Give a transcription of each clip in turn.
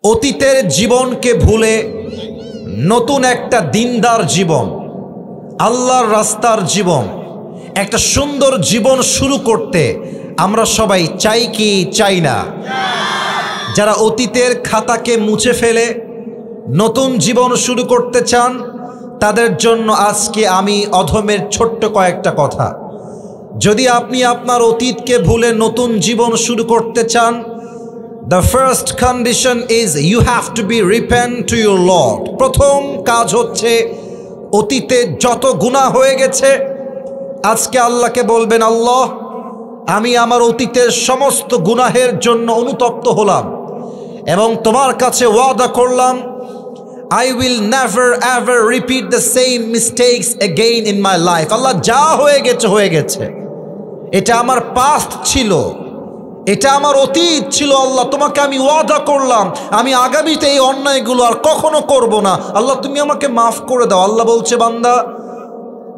অতীতের জীবনকে ভুলে নতুন একটা দিনদার জীবন, আল্লাহর রাস্তার জীবন, একটা সুন্দর জীবন শুরু করতে আমরা সবাই চাই কি চাই না? যারা অতীতের খাতাকে মুছে ফেলে নতুন জীবন শুরু করতে চান, তাদের জন্য আজকে আমি অধমের ছোট্ট কয়েকটা কথা। যদি আপনি আপনার অতীতকে ভুলে নতুন জীবন শুরু করতে চান, the first condition is you have to be repent to your Lord. প্রথম কাজ হচ্ছে অতীতে যত গুনাহ হয়ে গেছে আজকে আল্লাহকে বলবেন, আল্লাহ আমি আমার অতীতের সমস্ত গুনাহের জন্য অনুতপ্ত হলাম এবং তোমার কাছে ওয়াদা করলাম I will never ever repeat the same mistakes again in my life. আল্লাহ যা হয়ে গেছে, এটা আমার পাস্ট ছিল, এটা আমার অতীত ছিল। আল্লাহ তোমাকে আমি ওয়াদা করলাম আমি আগামীতে এই অন্যায়গুলো আর কখনো করব না। আল্লাহ তুমি আমাকে মাফ করে দাও। আল্লাহ বলছে, বান্দা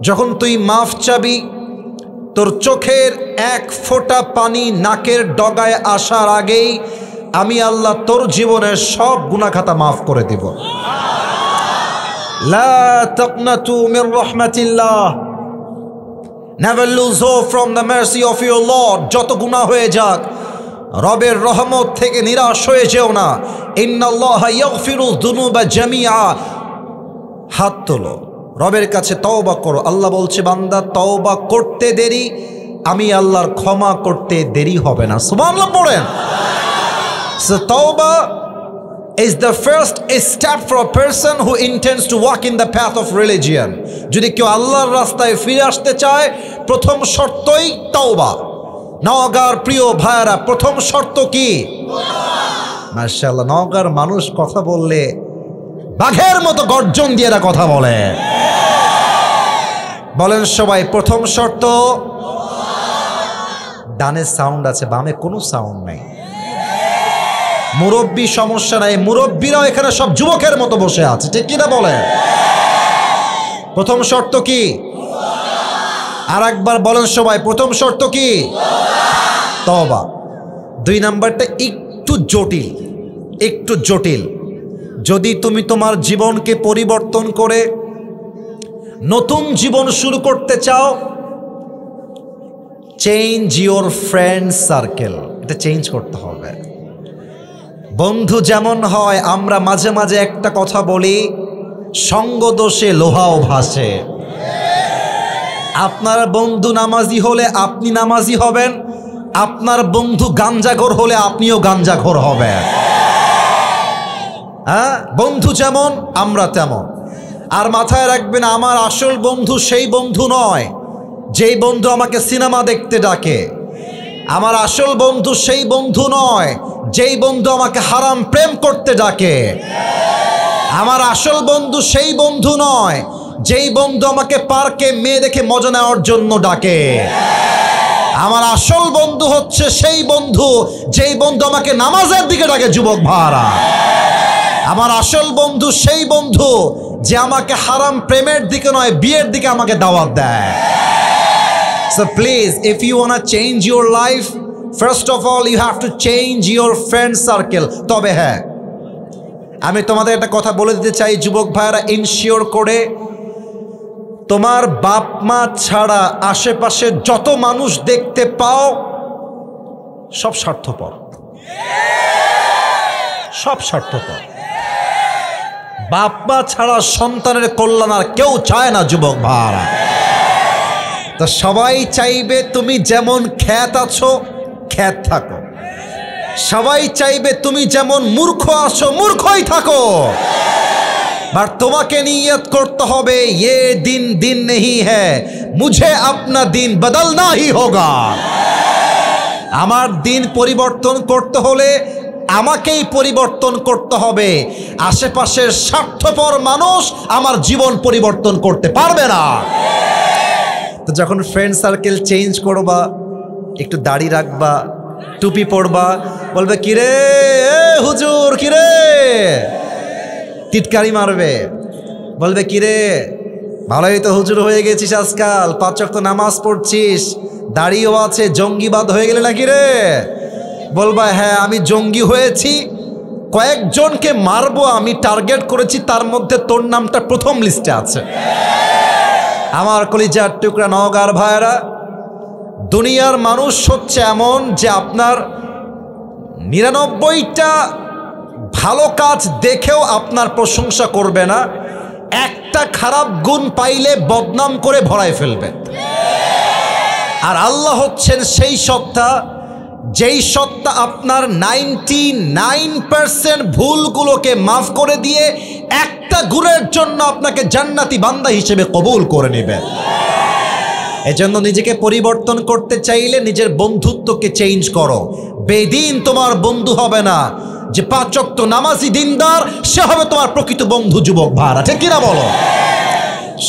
যখন তুই মাফ চাবি, তোর চোখের এক ফোঁটা পানি নাকের ডগায় আসার আগেই আমি আল্লাহ তোর জীবনের সব গুনাহ খাতা মাফ করে দিব। লা তাকনাতু Mir রাহমাতিল্লাহ, never lose hope from the mercy of your Lord. যত গুনাহ হয়ে যাক রবের রহমত থেকে নিরাশ হয়ে যেও না। ইন্নাল্লাহা ইয়াগফিরু যুনুবা জামিআ। হাত তোলো, রবের কাছে তওবা করো। আল্লাহ বলছে, বান্দা তওবা করতে দেরি, আমি আল্লাহর ক্ষমা করতে দেরি হবে না। সুবহানাল্লাহ পড়েন। So tawbah is the first step for a person who intends to walk in the path of religion. যদি কেউ আল্লাহর রাস্তায় ফিরে আসতে চায়, প্রথম শর্তই তওবা। নওগাঁর প্রিয় ভাইরা, প্রথম শর্ত কি? মাশাআল্লাহ, নওগাঁর মানুষ কথা বললে বাঘের মতো গর্জন দিয়ে এরা কথা বলে। বলেন সবাই, প্রথম শর্ত। ডানে সাউন্ড আছে, বামে কোনো সাউন্ড নাই। মুরব্বী সমস্যা নাই, মুরব্বীরাও এখানে সব যুবকের মতো বসে আছে, ঠিক কিনা বলেন? প্রথম শর্ত কি? আর একবার বলেন সবাই, প্রথম শর্ত কি? তওবা। দুই নাম্বারটা একটু জটিল। যদি তুমি তোমার জীবনকে পরিবর্তন করে নতুন জীবন শুরু করতে চাও, চেঞ্জ ইওর ফ্রেন্ড সার্কেল। এটা চেঞ্জ করতে হবে। বন্ধু যেমন হয়, আমরা মাঝে মাঝে একটা কথা বলি, সঙ্গ দোষে লোহাও ভাসে। আপনার বন্ধু নামাজি হলে আপনি নামাজি হবেন, আপনার বন্ধু গাঞ্জাখোর হলে আপনিও গাঞ্জাখোর হবেন। হ্যাঁ, বন্ধু যেমন আমরা তেমন। আর মাথায় রাখবেন, আমার আসল বন্ধু সেই বন্ধু নয় যেই বন্ধু আমাকে সিনেমা দেখতে ডাকে। আমার আসল বন্ধু সেই বন্ধু নয় যেই বন্ধু আমাকে হারাম প্রেম করতে ডাকে। আমার আসল বন্ধু সেই বন্ধু নয় যেই বন্ধু আমাকে পার্কে মেয়ে দেখে মজা নেওয়ার জন্য ডাকে। আমার আসল বন্ধু হচ্ছে সেই বন্ধু যেই বন্ধু আমাকে নামাজের দিকে ডাকে। যুবক ভাইরা, আমার আসল বন্ধু সেই বন্ধু যে আমাকে হারাম প্রেমের দিকে নয়, বিয়ের দিকে আমাকে দাওয়াত দেয়। So please, if you want to change your life, first of all you have to change your friend circle. তবে হ্যাঁ, আমি তোমাদের একটা কথা বলে দিতে চাই যুবক ভাইরা, ইনশিওর করে তোমার বাপ মা ছাড়া আশেপাশে যত মানুষ দেখতে পাও সব স্বার্থপর, সব স্বার্থপর। বাপ মা ছাড়া সন্তানের কল্যাণ আর কেউ চায় না যুবক ভাইরা। তো সবাই চাইবে তুমি যেমন খ্যাত আছো খ্যাত থাকো, সবাই চাইবে তুমি যেমন মূর্খ আছো মূর্খই থাকো। আর তোমাকে নিয়ত করতে হবে, ये दिन दिन नहीं है, मुझे अपना दिन बदलना ही होगा। আমার দিন পরিবর্তন করতে হলে আমাকেই পরিবর্তন করতে হবে। আশেপাশের স্বার্থপর মানুষ আমার জীবন পরিবর্তন করতে পারবে না। তো যখন ফ্রেন্ড সার্কেল চেঞ্জ করবা, একটু দাড়ি রাখবা, টুপি পরবা, বলবে কিরে হুজুর, কিরে টিটকারি মারবে, বলবে কিরে ভালোই তো হুজুর হয়ে গেছিস আজকাল, 5 ওয়াক্ত নামাজ পড়ছিস, দাড়িও আছে, জঙ্গিবাদ হয়ে গেলে নাকি রে? বলবা হ্যাঁ আমি জঙ্গি হয়েছি, কয়েকজনকে মারবো আমি টার্গেট করেছি, তার মধ্যে তোর নামটা প্রথম লিস্টে আছে। আমার কলিজার টুকরা নওগাঁর ভাইরা, দুনিয়ার মানুষ হচ্ছে এমন যে আপনার 99টা ভালো কাজ দেখেও আপনার প্রশংসা করবে না, একটা খারাপ গুণ পাইলে বদনাম করে ভরায় ফেলবে। আর আল্লাহ হচ্ছেন সেই সত্তা, যেই সত্তা আপনার 99% ভুলগুলোকে মাফ করে দিয়ে একটা গুণের জন্য আপনাকে জান্নাতি বান্দা হিসেবে কবুল করে নেবে। এজন্য নিজেকে পরিবর্তন করতে চাইলে নিজের বন্ধুত্বকে চেঞ্জ করো। বেদিন তোমার বন্ধু হবে না, যে 5 ওয়াক্ত নামাজি দিনদার সে হবে তোমার প্রকৃত বন্ধু। যুবক ভাড়া, ঠিক কিনা বলো?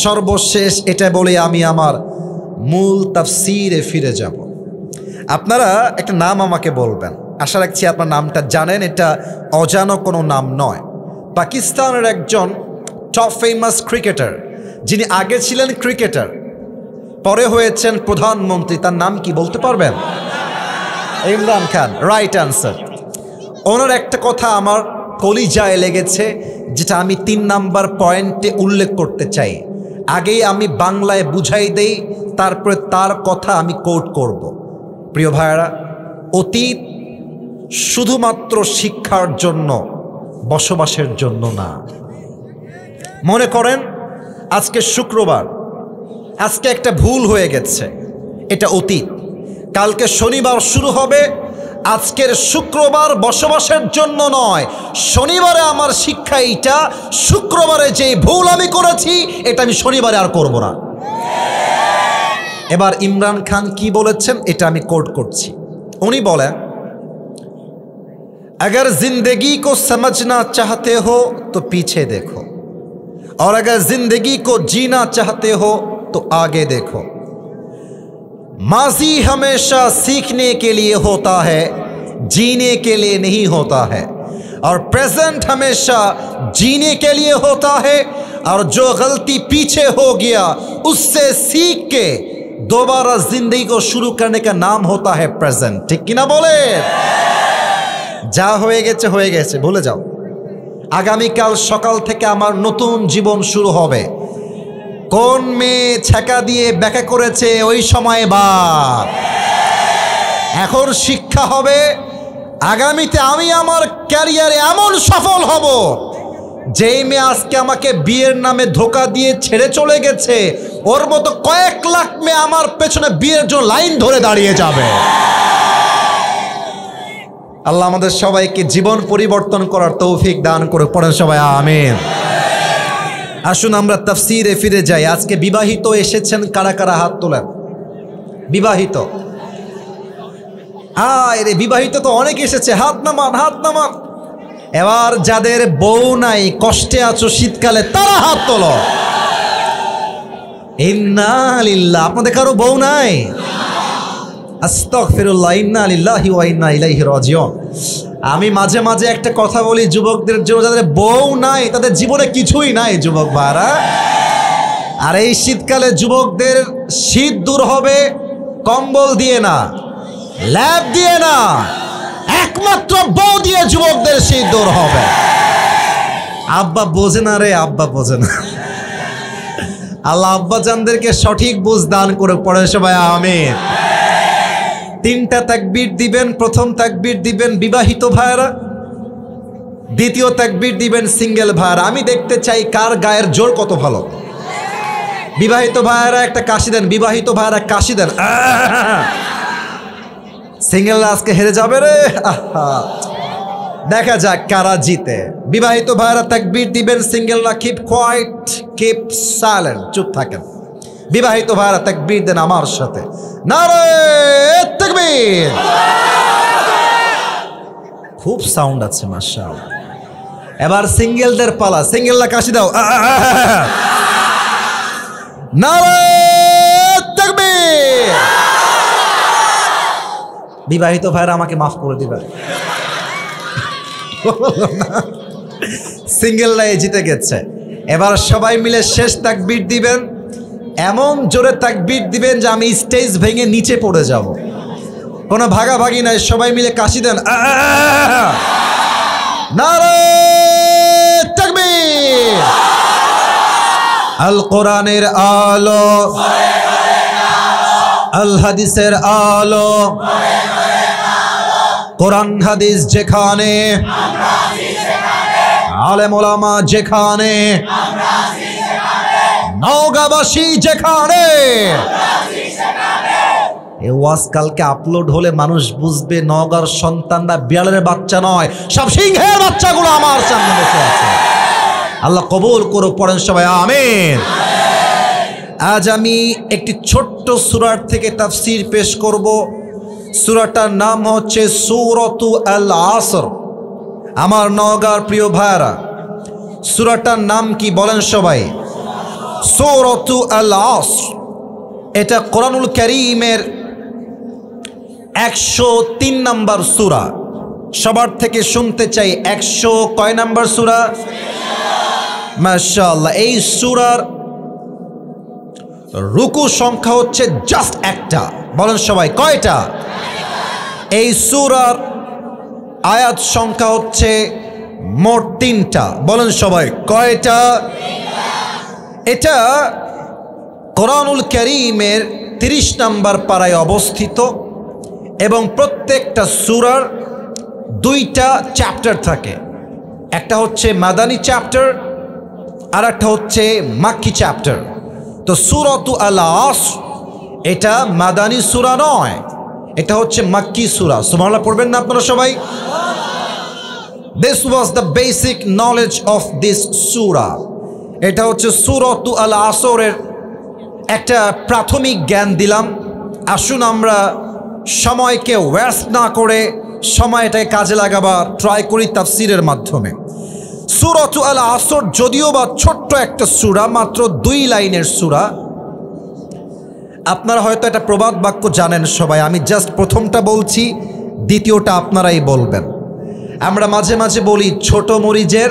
সর্বশেষ এটা বলে আমি আমার মূল তাফসীরে ফিরে যাব। আপনারা একটা নাম আমাকে বলবেন, আশা রাখছি আপনার নামটা জানেন, এটা অজানা কোনো নাম নয়। পাকিস্তানের একজন টপ ফেমাস ক্রিকেটার, যিনি আগে ছিলেন ক্রিকেটার, পরে হয়েছেন প্রধানমন্ত্রী, তার নাম কি বলতে পারবেন? Imran Khan, right answer. ওনার একটা কথা আমার কলিজায় লেগেছে, যেটা আমি 3 নাম্বার পয়েন্টে উল্লেখ করতে চাই। আগেই আমি বাংলায় বুঝাই দেই, তারপরে তার কথা আমি কোট করব। প্রিয় ভাইয়েরা, অতীত শুধুমাত্র শিক্ষার জন্য, বসবাসের জন্য না। মনে করেন আজকে শুক্রবার, আজকে একটা ভুল হয়ে গেছে, এটা অতীত। কালকে শনিবার শুরু হবে, আজকের শুক্রবার বসবাসের জন্য নয়। শনিবারে আমার শিক্ষা এইটা, শুক্রবারে যে ভুল আমি করেছি এটা আমি শনিবারে আর করব না। এবার ইমরান খান কি বলেছেন এটা আমি কোট করছি। উনি বলেন, अगर जिंदगी को समझना चाहते हो तो पीछे देखो, और अगर जिंदगी को जीना चाहते हो तो आगे देखो। माजी हमेशा सीखने के लिए होता है, जीने के लिए नहीं होता है, और प्रेजेंट हमेशा जीने के लिए होता है, और जो गलती पीछे हो गया उससे सीख के दोबारा जिंदगी को शुरू करने का नाम होता है प्रेजेंट। ठीक कि ना बोले? যা হয়ে গেছে ভুলে যাও। আগামীকাল সকাল থেকে আমার নতুন জীবন শুরু হবে। কোন মেয়ে ছ্যাঁকা দিয়ে ব্যাখ্যা করেছে ওই সময় বাদ। এখন শিক্ষা হবে, আগামীতে আমি আমার ক্যারিয়ারে এমন সফল হব, যেই মেয়ে আজকে আমাকে বিয়ের নামে ধোকা দিয়ে ছেড়ে চলে গেছে, ওর মতো কয়েক লাখ মেয়ে আমার পেছনে বিয়ের জন্য লাইন ধরে দাঁড়িয়ে যাবে। আল্লাহ আমাদের সবাইকে জীবন পরিবর্তন করার তৌফিক দান করে। পড়েন সবাই আমিন। আসুন আমরা তাফসীরে ফিরে যাই। আজকে বিবাহিত এসেছেন কারা কারা? হাত তোলেন। বিবাহিত, রে বিবাহিত তো অনেক এসেছে, হাত নামান, হাত নামান। এবার যাদের বউ নাই, কষ্টে আছো শীতকালে, তারা হাত তোলো। ইন্না লিল্লাহ। আপনাদের কারো বউ নাই? আস্তাগফিরুল্লাহ, ইন্না লিল্লাহি ওয়া ইন্না ইলাইহি রাজিউন। আমি মাঝে মাঝে একটা কথা বলি যুবকদের জন্য, যাদের বউ নাই তাদের জীবনে কিছুই নাই যুবক ভাইরা। আর এই শীতকালে যুবকদের শীত দূর হবে কম্বল দিয়ে না, ল্যাব দিয়ে না, একমাত্র বউ দিয়ে যুবকদের শীত দূর হবে। আব্বা বোঝে না রে, আব্বা বোঝে না। আল্লাহ আব্বা জানদেরকে সঠিক বুঝ দান করে। পড়ে সবাই আমিন। 3টা তাকবীর দিবেন। প্রথম তাকবীর দিবেন বিবাহিত ভাইরা, দ্বিতীয় তাকবীর দিবেন সিঙ্গেল ভাইরা। আমি দেখতে চাই কার গায়ের জোর কত ভালো। বিবাহিত ভাইরা একটা কাশি দেন, বিবাহিত ভাইরা কাশি দেন। সিঙ্গেলরা আজকে হেরে যাবে রে। দেখা যাক কারা জিতে। বিবাহিত ভাইরা তাকবীর দিবেন, সিঙ্গেলরা কিপ কোয়াইট, কিপ সাইলেন্ট, চুপ থাকেন। বিবাহিত ভাইরা তাকবীর দেন আমার সাথে, নারে তাকবীর। খুব সাউন্ড আছে মাশাআল্লাহ। এবার সিঙ্গেলদের পালা। সিঙ্গেলরা কাশি দাও, নারে তাকবীর। বিবাহিত ভাইরা আমাকে মাফ করে দিবেন। সিঙ্গেলরা জিতে গেছে। এবার সবাই মিলে শেষ তাকবীর দিবেন, এমন জোরে তাকবীর দিবেন যে আমি স্টেজ ভেঙে নিচে পড়ে যাব। কোনো ভাগাভাগি নাই, সবাই মিলে কাশি দেন। নারে তাকবীর। আল কোরআনের আলো, আল হাদিসের আলো, কোরআন হাদিস যেখানে, আলেম ওলামা যেখানে, নওগাঁবাসী যেখানে। এই ওয়াজ কালকে আপলোড হলে মানুষ বুঝবে নওগাঁর সন্তানরা বিড়ালের বাচ্চা নয়, সব সিংহের বাচ্চাগুলো আমার সামনে বসে আছে। আল্লাহ কবুল করুক, পড়েন সবাই আমিন। আজ আমি একটি ছোট্ট সূরার থেকে তাফসীর পেশ করব। সূরাটার নাম হচ্ছে সূরাতু আল আসর। আমার নওগাঁর প্রিয় ভাইরা, সূরাটার নাম কি বলেন সবাই? সূরাতু আল আসর। এটা কোরআনুল কারীমের 103 নম্বর সূরা। সবার থেকে শুনতে চাই 100 কয় নম্বর সূরা? মাশাআল্লাহ। এই সূরার রুকু সংখ্যা হচ্ছে জাস্ট একটা। বলেন সবাই কয়টা? এই সূরার আয়াত সংখ্যা হচ্ছে মোট 3টা। বলেন সবাই কয়টা? এটা কোরআনুল কারীমের 30 নম্বর পারায় অবস্থিত এবং প্রত্যেকটা সূরার 2টা চ্যাপ্টার থাকে। একটা হচ্ছে মাদানী চ্যাপ্টার আর একটা হচ্ছে মাক্কি চ্যাপ্টার। তো সূরাতু আল আসর এটা মাদানী সূরা নয়, এটা হচ্ছে মাক্কি সূরা। সুবহানাল্লাহ পড়বেন না আপনারা সবাই? This was the basic knowledge of this surah. এটা হচ্ছে সূরাতু আল আসরের একটা প্রাথমিক জ্ঞান দিলাম। আসুন আমরা সময়কে ওয়েস্ট না করে সময়টাকে কাজে লাগাবার ট্রাই করি তাফসীরের মাধ্যমে। সূরাতু আল আসর যদিও বা ছোট্ট একটা সূরা, মাত্র 2 লাইনের সূরা। আপনারা হয়তো এটা প্রবাদ বাক্য জানেন সবাই, আমি জাস্ট প্রথমটা বলছি, দ্বিতীয়টা আপনারাই বলবেন। আমরা মাঝে মাঝে বলি ছোট মরিচের,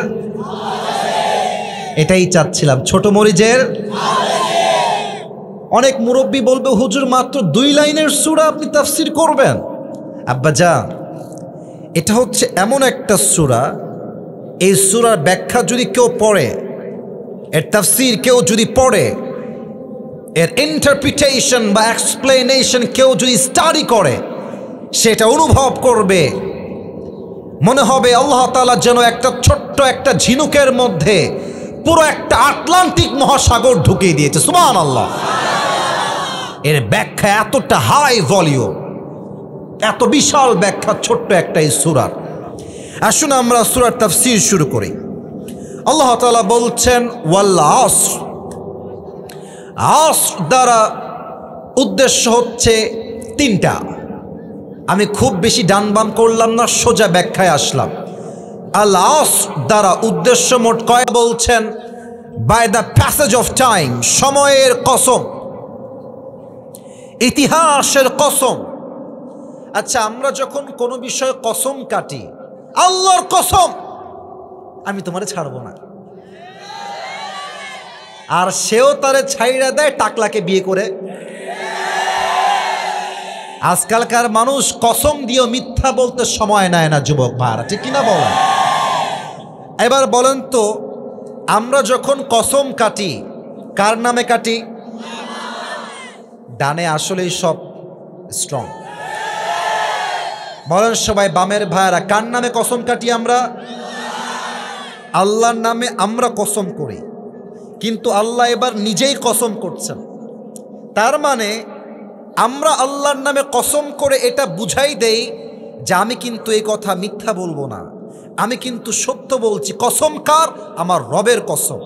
এটাই চাচ্ছিলাম, ছোট মরিচের। অনেক মুরব্বী বলবে হুজুর মাত্র 2 লাইনের সূরা আপনি তাফসীর করবেন। আব্বাজান, এটা হচ্ছে এমন একটা সূরা, এই সূরার ব্যাখ্যা যদি কেউ পড়ে, এর তাফসীর কেউ যদি পড়ে, এর ইন্টারপ্রিটেশন বা এক্সপ্লেনেশন কেউ যদি স্টাডি করে, সেটা অনুভব করবে মনে হবে আল্লাহ তাআলা যেন একটা ছোট্ট একটা ঝিনুকের মধ্যে পুরো একটা আটলান্টিক মহাসাগর ঢুকিয়ে দিয়েছে। সুবহানাল্লাহ। এর ব্যাখ্যা এতটা হাই ভলিউম, এত বিশাল ব্যাখ্যা ছোট্ট একটা এই সূরার। আসুন আমরা সূরার তাফসীর শুরু করি। আল্লাহ তাআলা বলছেন ওয়াল আসর। আসর দ্বারা উদ্দেশ্য হচ্ছে 3টা। আমি খুব বেশি ডান বাম করলাম না, সোজা ব্যাখ্যায় আসলাম। আল আসর দ্বারা উদ্দেশ্য মোট কয় বলছেন? By the passage of time, সময়ের কসম, ইতিহাসের কসম। আচ্ছা, আমরা যখন কোনো বিষয়ে কসম কাটি, আল্লাহর কসম আমি তোমারে ছাড়বো না, আর সেও তারে ছাইড়া দেয় টাকলাকে বিয়ে করে। আজকালকার মানুষ কসম দিয়েও মিথ্যা বলতে সময় নেয় না যুবক ভাইরা, ঠিক কিনা বলেন? এবার বলেন তো, আমরা যখন কসম কাটি কার নামে কাটি? ডানে আসলেই সব স্ট্রং। বলেন সবাই বামের ভাইরা, কার নামে কসম কাটি আমরা? আল্লাহর নামে আমরা কসম করি, কিন্তু আল্লাহ এবার নিজেই কসম করছেন। তার মানে আমরা আল্লাহর নামে কসম করে এটা বুঝাই দেই যে আমি কিন্তু এই কথা মিথ্যা বলবো না, আমি কিন্তু সত্য বলছি। কসম কার? আমার রবের কসম।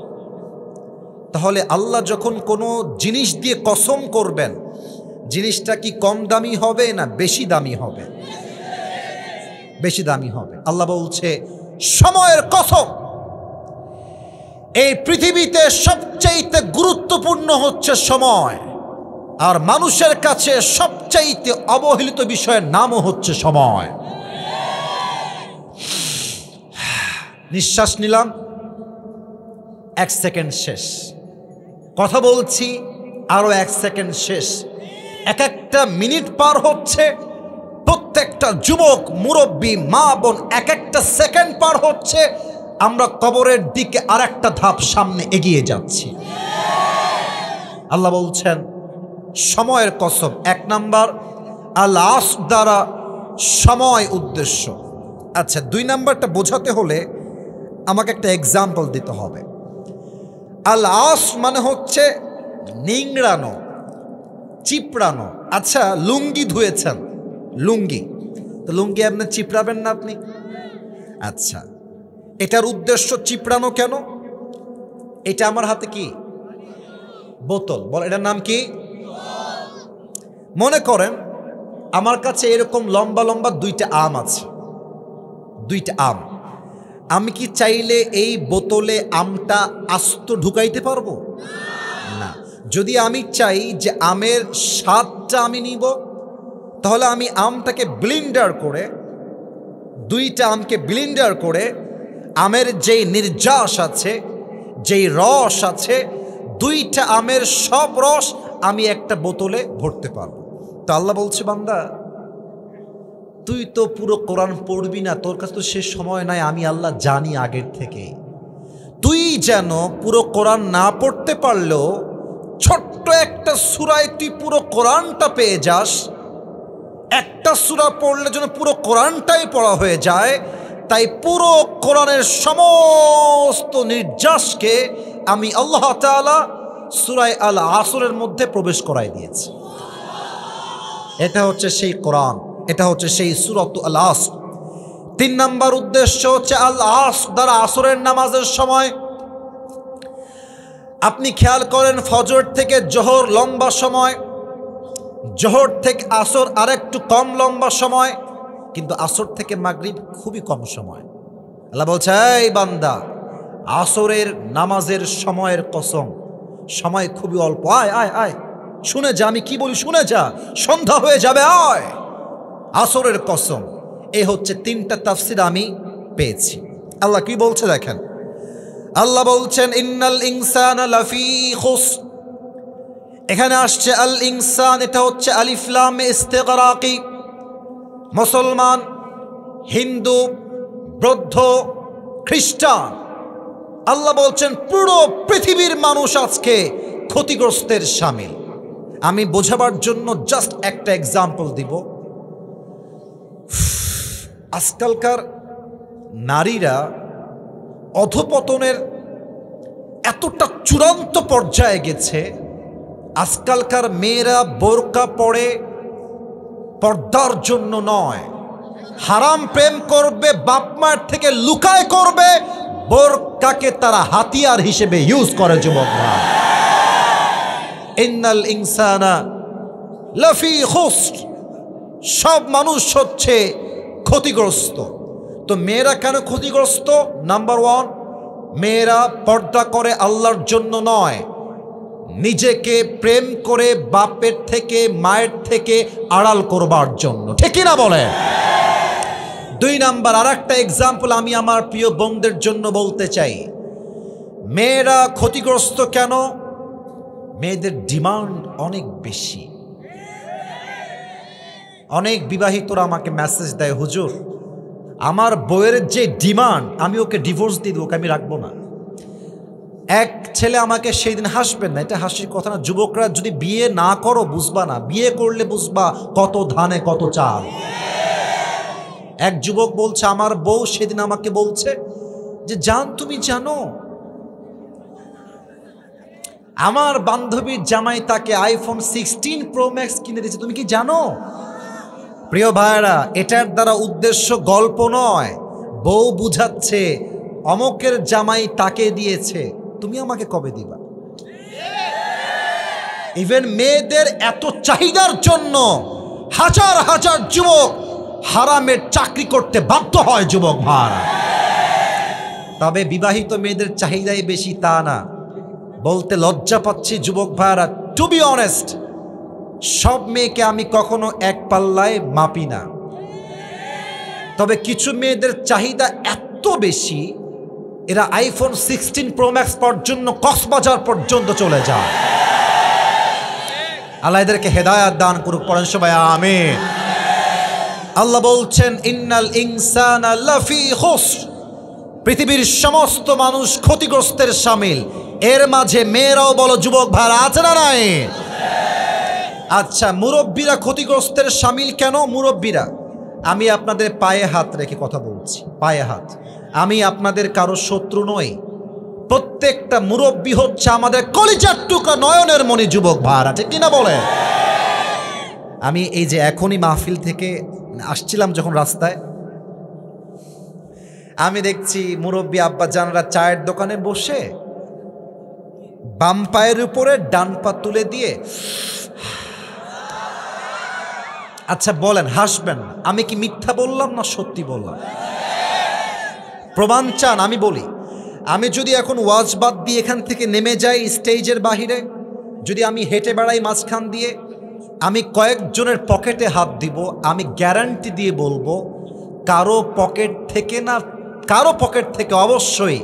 তাহলে আল্লাহ যখন কোনো জিনিস দিয়ে কসম করবেন, জিনিসটা কি কম দামি হবে না বেশি দামি হবে? বেশি দামি হবে। আল্লাহ বলছে সময়ের কসম। এই পৃথিবীতে সবচাইতে গুরুত্বপূর্ণ হচ্ছে সময়, আর মানুষের কাছে সবচাইতে অবহেলিত বিষয়ের নামও হচ্ছে সময়। নিঃশ্বাস নিলাম, 1 সেকেন্ড শেষ। কথা বলছি, আরো 1 সেকেন্ড শেষ। এক একটা মিনিট পার হচ্ছে, প্রত্যেকটা যুবক মুরব্বী মা বোন এক একটা সেকেন্ড পার হচ্ছে, আমরা কবরের দিকে আর একটা ধাপ সামনে এগিয়ে যাচ্ছি। আল্লাহ বলছেন সময়ের কসম, 1 নাম্বার আল আসর দ্বারা সময় উদ্দেশ্য। আচ্ছা, 2 নাম্বারটা বোঝাতে হলে আমাকে একটা এক্সাম্পল দিতে হবে। আল আসর মানে হচ্ছে নিংড়ানো, চিপড়ানো। আচ্ছা, লুঙ্গি ধুয়েছেন, লুঙ্গি তো লুঙ্গি আপনি চিপড়াবেন না আপনি? আচ্ছা, এটার উদ্দেশ্য চিপড়ানো কেন? এটা আমার হাতে কি বোতল, বল এটার নাম কি? মনে করেন আমার কাছে এরকম লম্বা লম্বা 2টা আম আছে, 2টা আম। আমি কি চাইলে এই বোতলে আমটা আস্ত ঢুকাইতে পারবো না? যদি আমি চাই যে আমের স্বাদটা আমি নিব, তাহলে আমি আমটাকে ব্লেন্ডার করে, 2টা আমকে ব্লেন্ডার করে আমের যেই নির্যাস আছে, যেই রস আছে, 2টা আমের সব রস আমি একটা বোতলে ভরতে পারবো। তো আল্লাহ বলছে, বান্দা তুই তো পুরো কোরআন পড়বি না, তোর কাছে তো সে সময় নাই, আমি আল্লাহ জানি আগের থেকে। তুই যেন পুরো কোরআন না পড়তে পারলেও ছোট্ট একটা সূরায় তুই পুরো কোরআনটা পেয়ে যাস। একটা সূরা পড়লে যেন পুরো কোরআনটাই পড়া হয়ে যায়। তাই পুরো কোরআনের সমস্ত নির্যাসকে আমি আল্লাহ তাআলা সূরা আল আসরের মধ্যে প্রবেশ করাই দিয়েছি। এটা হচ্ছে সেই কোরআন, এটা হচ্ছে সেই সূরাত আল আসর। 3 নাম্বার উদ্দেশ্য হচ্ছে আল আসর দ্বারা আসরের নামাজের সময়। আপনি খেয়াল করেন ফজর থেকে জোহর লম্বা সময়, জোহর থেকে আসর আরেকটু কম লম্বা সময়, কিন্তু আসর থেকে মাগরিব খুবই কম সময়। আল্লাহ বলছে, এই বান্দা আসরের নামাজের সময়ের কসম, সময় খুবই অল্প। আয় আয় আয়, শুনে যা আমি কি বলি, শুনে যা, সন্ধ্যা হয়ে যাবে, আয়। আসরের কসম। এই হচ্ছে 3টা তাফসীর আমি পেয়েছি। আল্লাহ কি বলছে দেখেন, আল্লাহ বলছেন ইন্নাল ইনসানা লাফি খুসর। এখানে আসছে আল ইনসান, এটা হচ্ছে আলিফ লাম ইস্তিগরাকি। মুসলমান, হিন্দু, বৌদ্ধ, খ্রিস্টান, আল্লাহ বলছেন পুরো পৃথিবীর মানুষ আজকে ক্ষতিগ্রস্তের শামিল। আমি বোঝাবার জন্য জাস্ট একটা এক্সাম্পল দিব। আজকালকার নারীরা অধপতনের এতটা চূড়ান্ত পর্যায়ে গেছে, আজকালকার মেয়েরা বোরকা পরে পর্দার জন্য নয়, হারাম প্রেম করবে, বাপ মায়ের থেকে লুকায় করবে, বোরকাকে তারা হাতিয়ার হিসেবে ইউজ করে। যুবক ভাই, ইন্নাল ইনসানা লাফি খুসর, সব মানুষ হচ্ছে ক্ষতিগ্রস্ত। তো মেয়েরা কেন ক্ষতিগ্রস্ত? নাম্বার 1, মেয়েরা পর্দা করে আল্লাহর জন্য নয়, নিজেকে প্রেম করে বাপের থেকে মায়ের থেকে আড়াল করবার জন্য। ঠিক না বলে? 2 নাম্বার আর একটা এক্সাম্পল আমি আমার প্রিয় বোনদের জন্য বলতে চাই। মেয়েরা ক্ষতিগ্রস্ত কেন? মেয়েদের ডিমান্ড অনেক বেশি। অনেক বিবাহিতরা আমাকে মেসেজ দেয়, হুজুর আমার বউয়ের যে ডিমান্ড, আমি ওকে ডিভোর্স দিয়ে দেবো, ওকে আমি রাখবো না। এক ছেলে আমাকে সেই দিন, হাসবেন না, এটা হাসির কথা না, যুবকরা যদি বিয়ে না করো বুঝবা না, বিয়ে করলে বুঝবা কত ধানে কত চাল। এক যুবক বলছে, আমার বউ সেদিন আমাকে বলছে যে জান তুমি জানো আমার বান্ধবীর জামাই তাকে আইফোন 16 প্রো ম্যাক্স কিনে দিয়েছে, তুমি কি জানো? প্রিয় ভাইরা, এটার দ্বারা উদ্দেশ্য গল্প নয়, বউ বুঝাচ্ছে অমকের জামাই তাকে দিয়েছে, তুমি আমাকে কবে দিবা? ইভেন মেয়েদের এত চাহিদার জন্য হাজার হাজার যুবক হারামের চাকরি করতে বাধ্য হয়। যুবক ভাইরা, তবে বিবাহিত মেয়েদের চাহিদাই বেশি তা না, বলতে লজ্জা পাচ্ছি যুবক ভাইরা। টু বি অনেস্ট, সব মেয়েকে আমি কখনো এক পাল্লায় মাপি না, তবে কিছু মেয়েদের চাহিদা এত বেশি, এরা আইফোন 16 প্রো ম্যাক্স পর্যন্ত কক্সবাজার পর্যন্ত চলে যায়। আল্লাহ এদেরকে হেদায়াত দান করুক, পড়েন সবাই আমিন। আল্লাহ বলছেন ইন্নাল ইনসানা লাফি খুসর, পৃথিবীর সমস্ত মানুষ ক্ষতিগ্রস্তের শামিল। এর মাঝে মেয়েরাও বলো, যুবক ভাইরা আছে না নাই? আচ্ছা, মুরব্বীরা ক্ষতিগ্রস্তের শামিল কেন? মুরব্বীরা, আমি আপনাদের পায়ে হাত রেখে কথা বলছি, পায়ে হাত। আমি আপনাদের কারো শত্রু নই। প্রত্যেকটা মুরব্বী হচ্ছে আমাদের কলিজার টুকরা, নয়নের মণি। যুবক ভাইরা ঠিক কিনা বলে? আমি এই যে এখনই মাহফিল থেকে আসছিলাম, যখন রাস্তায় আমি দেখছি মুরব্বী আব্বা জানরা চায়ের দোকানে বসে বাম পায়ের উপরে ডান পা তুলে দিয়ে, আচ্ছা বলেন, হাসবেন, আমি কি মিথ্যা বললাম না সত্যি বললাম? প্রমাণ চান? আমি বলি, আমি যদি এখন ওয়াজ বাদ দিয়ে এখান থেকে নেমে যাই স্টেজের বাহিরে, যদি আমি হেঁটে বেড়াই মাঝখান দিয়ে, আমি কয়েকজনের পকেটে হাত দিব, আমি গ্যারান্টি দিয়ে বলবো কারো পকেট থেকে না, কারো পকেট থেকে অবশ্যই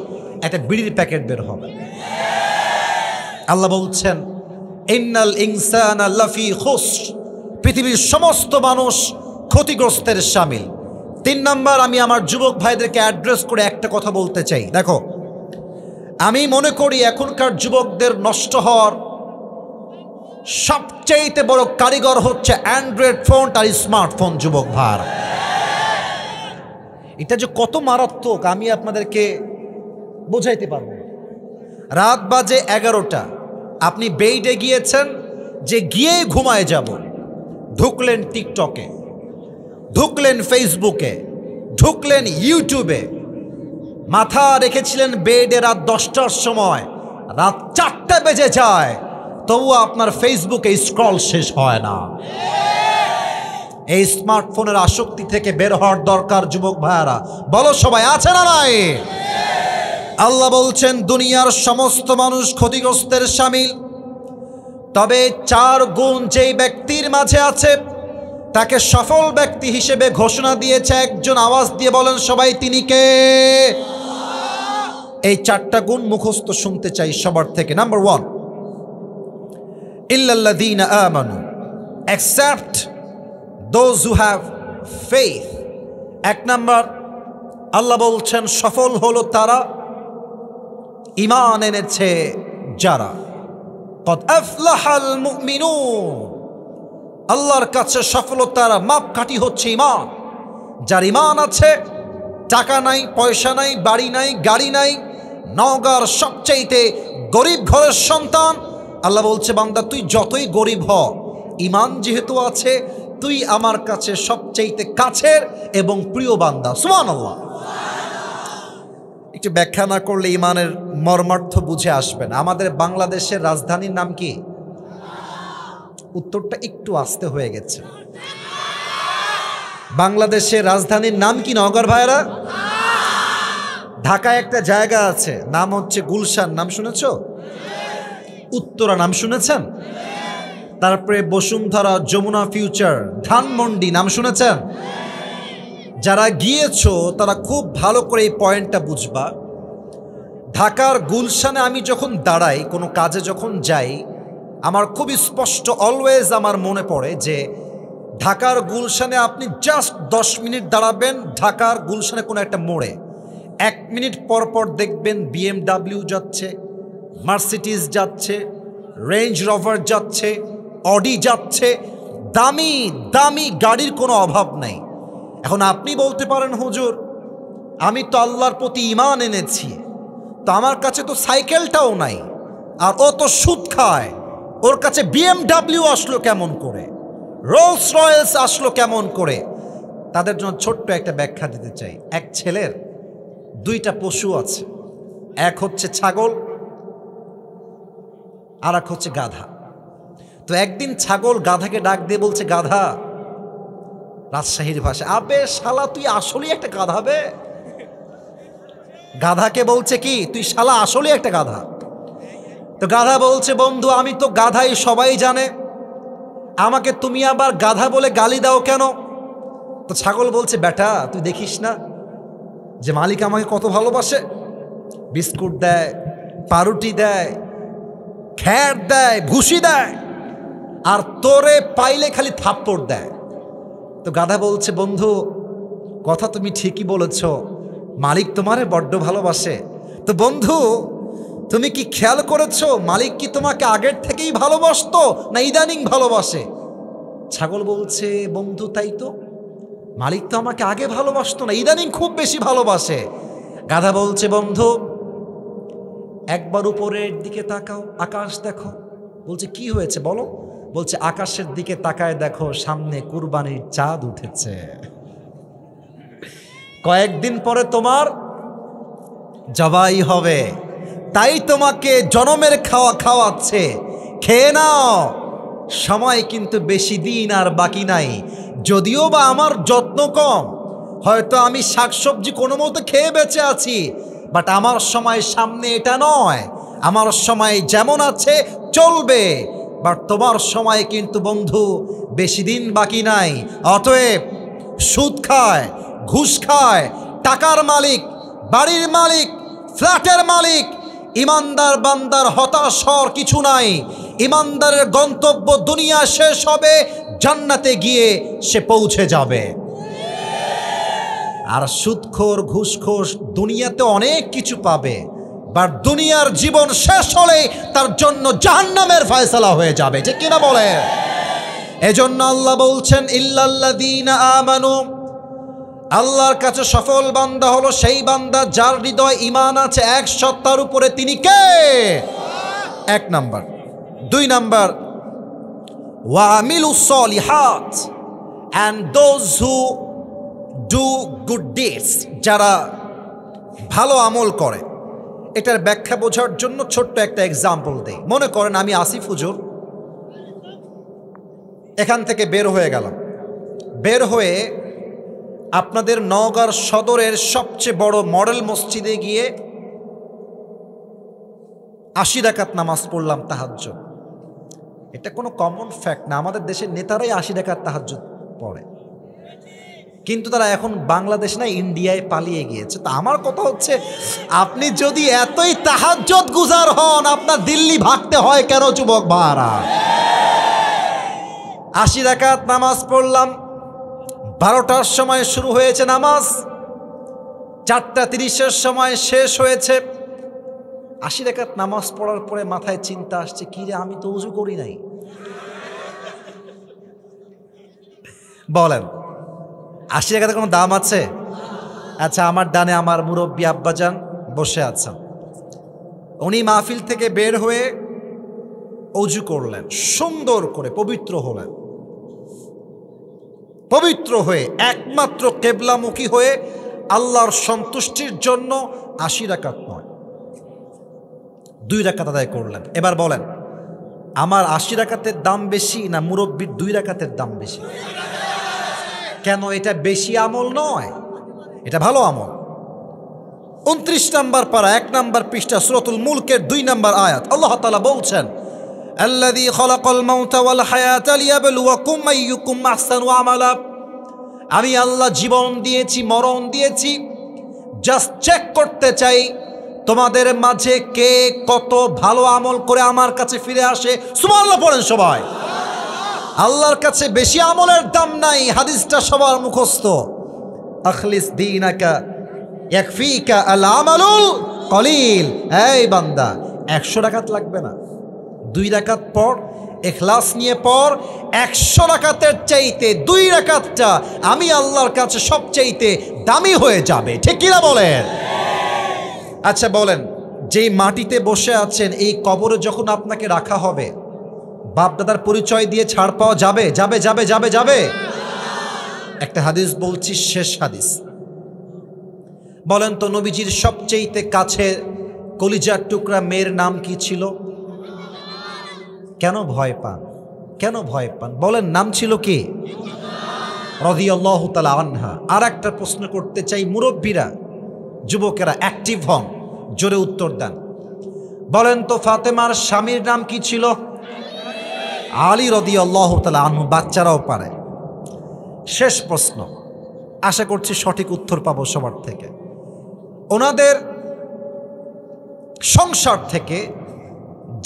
একটা বিড়ির প্যাকেট বের হবে। আল্লাহ বলছেন ইন্নাল ইনসানা লাফি খুসর, পৃথিবীর সমস্ত মানুষ ক্ষতিগ্রস্তের শামিল। 3 নাম্বার, আমি আমার যুবক ভাইদেরকে অ্যাড্রেস করে একটা কথা বলতে চাই। দেখো, আমি মনে করি এখনকার যুবকদের নষ্ট হওয়ার সবচেয়ে বড় কারিগর হচ্ছে অ্যান্ড্রয়েড ফোন আর স্মার্টফোন। যুবক ভাই, এটা যে কত মারাত্মক আমি আপনাদেরকে বোঝাইতে পারবো না। রাত বাজে 11টা, আপনি বেডে গিয়েছেন যে গিয়েই ঘুমায় যাব, ঢুকলেন টিকটকে, ঢুকলেন ফেসবুকে, ঢুকলেন ইউটিউবে, মাথা রেখেছিলেন বেডে রাত 10টার সময়, রাত 4টা বেজে যায়, তবুও আপনার ফেসবুকে স্ক্রল শেষ হয় না। এই স্মার্টফোনের আসক্তি থেকে বের হওয়ার দরকার। যুবক ভাইয়ারা বলো, সবাই আছে না নাই? আল্লাহ বলছেন দুনিয়ার সমস্ত মানুষ ক্ষতিগ্রস্তের শামিল, তবে 4 গুণ যেই ব্যক্তির মাঝে আছে তাকে সফল ব্যক্তি হিসেবে ঘোষণা দিয়েছে একজন। আওয়াজ দিয়ে বলেন সবাই, তিনি কে? এই 4টা গুণ মুখস্থ শুনতে চাই সবার থেকে। নাম্বার 1, ইল্লাল্লাযীনা আমানু, except those who have faith। 1 number, আল্লাহ বলছেন সফল হলো তারা ঈমান এনেছে যারা। কদ আফলাহাল মুমিনুন, আল্লাহর কাছে সফলতার মাপকাঠি হচ্ছে ঈমান। যার ঈমান আছে, টাকা নাই, পয়সা নাই, বাড়ি নাই, গাড়ি নাই, নওগাঁর সবচাইতে গরিব ঘরের সন্তান, আল্লাহ বলছে বান্দা তুই যতই গরিব হ, ঈমান যেহেতু আছে, তুই আমার কাছে সবচাইতে কাছের এবং প্রিয় বান্দা। সুবহানাল্লাহ। একটু ব্যাখ্যা না করলে ঈমানের মর্মার্থ বুঝে আসবেন। আমাদের বাংলাদেশের রাজধানীর নাম কি? উত্তরটা একটু আস্তে হয়ে গেছে। বাংলাদেশের রাজধানীর নাম কি নওগাঁর ভাইরা? ঢাকায় একটা জায়গা আছে, নাম হচ্ছে গুলশান, নাম শুনেছো? উত্তরা নাম শুনেছেন? তারপরে বসুন্ধরা, যমুনা ফিউচার, ধানমন্ডি নাম শুনেছেন? যারা গিয়েছো তারা খুব ভালো করে এই পয়েন্টটা বুঝবা। ঢাকার গুলশানে আমি যখন দাঁড়াই, কোনো কাজে যখন যাই, আমার খুব স্পষ্ট অলওয়েজ আমার মনে পড়ে যে ঢাকার গুলশানে আপনি জাস্ট 10 মিনিট দাঁড়াবেন, ঢাকার গুলশানে কোনো একটা মোড়ে 1 মিনিট পর পর দেখবেন BMW যাচ্ছে, মার্সিডিজ যাচ্ছে, রেঞ্জ রোভার যাচ্ছে, অডি যাচ্ছে, দামি দামি গাড়ির কোনো অভাব নাই। এখন আপনি বলতে পারেন হুজুর আমি তো আল্লাহর প্রতি ঈমান এনেছি, তো আমার কাছে তো সাইকেলটাও নাই, আর ও তো সুদ খায়, ওর কাছে BMW আসলো কেমন করে, রোলস রয়েলস আসলো কেমন করে? তাদের জন্য ছোট্ট একটা ব্যাখ্যা দিতে চাই। এক ছেলের 2টা পশু আছে, এক হচ্ছে ছাগল আর এক হচ্ছে গাধা। তো একদিন ছাগল গাধাকে ডাক দিয়ে বলছে, গাধা, রাজশাহীর ভাষা, আবে শালা তুই আসলেই একটা গাধা বে। গাধাকে বলছে কি, তুই শালা আসলেই একটা গাধা। তো গাধা বলছে, বন্ধু আমি তো গাধাই, সবাই জানে, আমাকে তুমি আবার গাধা বলে গালি দাও কেন? তো ছাগল বলছে, বেটা তুই দেখিস না যে মালিক আমাকে কত ভালোবাসে, বিস্কুট দেয়, পাউরুটি দেয়, খ্যার দেয়, ভুসি দেয়, আর তোরে পাইলে খালি থাপ্পড় দেয়। তো গাধা বলছে, বন্ধু কথা তুমি ঠিকই বলেছ, মালিক তোমারে বড্ড ভালোবাসে। তো বন্ধু তুমি কি খেয়াল করেছো মালিক কি তোমাকে আগের থেকেই ভালোবাসতো না ইদানিং ভালোবাসে? ছাগল বলছে, বন্ধু তাই তো, মালিক তো আমাকে আগে ভালোবাসতো না, ইদানিং খুব বেশি ভালোবাসে। গাধা বলছে, বন্ধু একবার উপরের দিকে তাকাও, আকাশ দেখো। বলছে কি হয়েছে বলো? বলছে আকাশের দিকে তাকায় দেখো, সামনে কুরবানির চাঁদ উঠেছে, কয়েকদিন পরে তোমার জবাই হবে, তাই তোমাকে জনমের খাওয়া খাওয়াচ্ছে, খেয়ে নাও, সময় কিন্তু বেশি দিন আর বাকি নাই। যদিও বা আমার যত্ন কম, হয়তো আমি শাকসবজি কোনো মতো খেয়ে বেঁচে আছি, বাট আমার সময় সামনে এটা নয়, আমার সময় যেমন আছে চলবে, বাট তোমার সময় কিন্তু বন্ধু বেশি দিন বাকি নাই। অতএব সুদ খায়, ঘুষ খায়, টাকার মালিক, বাড়ির মালিক, ফ্ল্যাটের মালিক, ইমানদার বান্দার হতাশ হওয়ার কিছু নাই। ইমানদারের গন্তব্য দুনিয়া শেষ হবে, জান্নাতে গিয়ে সে পৌঁছে যাবে। আর সুদখোর ঘুষখোর দুনিয়াতে অনেক কিছু পাবে, বাট দুনিয়ার জীবন শেষ হলে তার জন্য জাহান্নামের ফয়সালা হয়ে যাবে, ঠিক কিনা বলে? এজন্য আল্লাহ বলছেন ইল্লাল্লাযীনা আমানু, আল্লাহর কাছে সফল বান্দা হলো সেই বান্দা যার হৃদয় ঈমান আছে 100 উপরে। তিনি কে? 1 নাম্বার। 2 নাম্বার, ওয়া আমিলুস সলিহাত, and those who do good deeds, যারা ভালো আমল করে। এটার ব্যাখ্যা বোঝার জন্য ছোট্ট একটা এক্সাম্পল দেই। মনে করেন আমি আসিফ হুজুর এখান থেকে বের হয়ে গেলাম, বের হয়ে আপনাদের নওগাঁর সদরের সবচেয়ে বড় মডেল মসজিদে গিয়ে 80 রাকাত নামাজ পড়লাম তাহাজ্জুদ। এটা কোনো কমন ফ্যাক্ট না, আমাদের দেশের নেতারাই 80 রাকাত তাহাজ্জুদ পড়ে, কিন্তু তারা এখন বাংলাদেশ না ইন্ডিয়ায় পালিয়ে গিয়েছে। তো আমার কথা হচ্ছে, আপনি যদি এতই তাহাজ্জুদ গুজার হন, আপনার দিল্লি ভাগতে হয় কেন যুবক ভাইরা? 80 রাকাত নামাজ পড়লাম, 12টার সময় শুরু হয়েছে নামাজ, 4:30-এর সময় শেষ হয়েছে। 80 রাকাত নামাজ পড়ার পরে মাথায় চিন্তা আসছে, কি রে আমি তো ওযু করি নাই। বলেন 80 রাকাতের কোনো দাম আছে? আচ্ছা, আমার ডানে আমার মুরব্বী আব্বাজান বসে আছেন, উনি মাহফিল থেকে বের হয়ে ওযু করলেন, সুন্দর করে পবিত্র হলেন, পবিত্র হয়ে একমাত্র কেবলামুখী হয়ে আল্লাহর সন্তুষ্টির জন্য 80 রাকাত নয় 2 রাকাত আদায় করলেন। এবার বলেন, আমার 80 রাকাতের দাম বেশি না মুরব্বির 2 রাকাতের দাম বেশি? কেন? এটা বেশি আমল নয়, এটা ভালো আমল। 29 নম্বর পারা 1 নম্বর পৃষ্ঠা সূরাতুল মুলকের 2 নম্বর আয়াত, আল্লাহ তাআলা বলছেন, আল্লাযী খালাকাল মাউতা ওয়াল হায়াতা লিয়াবলুয়াকুম আইয়ুকুম আহসানু আমালা। আমি আল্লাহ জীবন দিয়েছি, মরণ দিয়েছি, জাস্ট চেক করতে চাই তোমাদের মাঝে কে কত ভালো আমল করে আমার কাছে ফিরে আসে। সুবহানাল্লাহ পড়েন সবাই। আল্লাহর কাছে বেশি আমলের দাম নাই, হাদিসটা সবার মুখস্থ, আখলিস দীনাকা ইয়াকফিকা আল আমালুল কলিল। এই বান্দা 100 রাকাত লাগবে না, 2 রাকাত পড়, ইখলাস নিয়ে পড়। 100 রাকাতের চাইতে 2 রাকাতটা আমি আল্লাহর কাছে সবচাইতে দামি হয়ে যাবে, ঠিক কিনা বলেন? আচ্ছা বলেন, যেই মাটিতে বসে আছেন এই কবরে যখন আপনাকে রাখা হবে, বাপ দাদার পরিচয় দিয়ে ছাড় পাওয়া যাবে? যাবে যাবে যাবে যাবে? একটা হাদিস বলছি, শেষ হাদিস। বলেন তো, নবীজির সবচেয়ে কাছে কলিজার টুকরা মেয়ের নাম কি ছিল? কেন ভয় পান? কেন ভয় পান? বলেন, নাম ছিল কি? রাদিয়াল্লাহু তাআলা আনহা। আর একটা প্রশ্ন করতে চাই, মুরব্বীরা, যুবকেরা অ্যাক্টিভ হন, জোরে উত্তর দেন। বলেন তো, ফাতেমার স্বামীর নাম কি ছিল? আলী রাদিয়াল্লাহু তাআলা আনহু। বাচ্চারাও পারে। শেষ প্রশ্ন, আশা করছি সঠিক উত্তর পাবো সবার থেকে। ওনাদের সংসার থেকে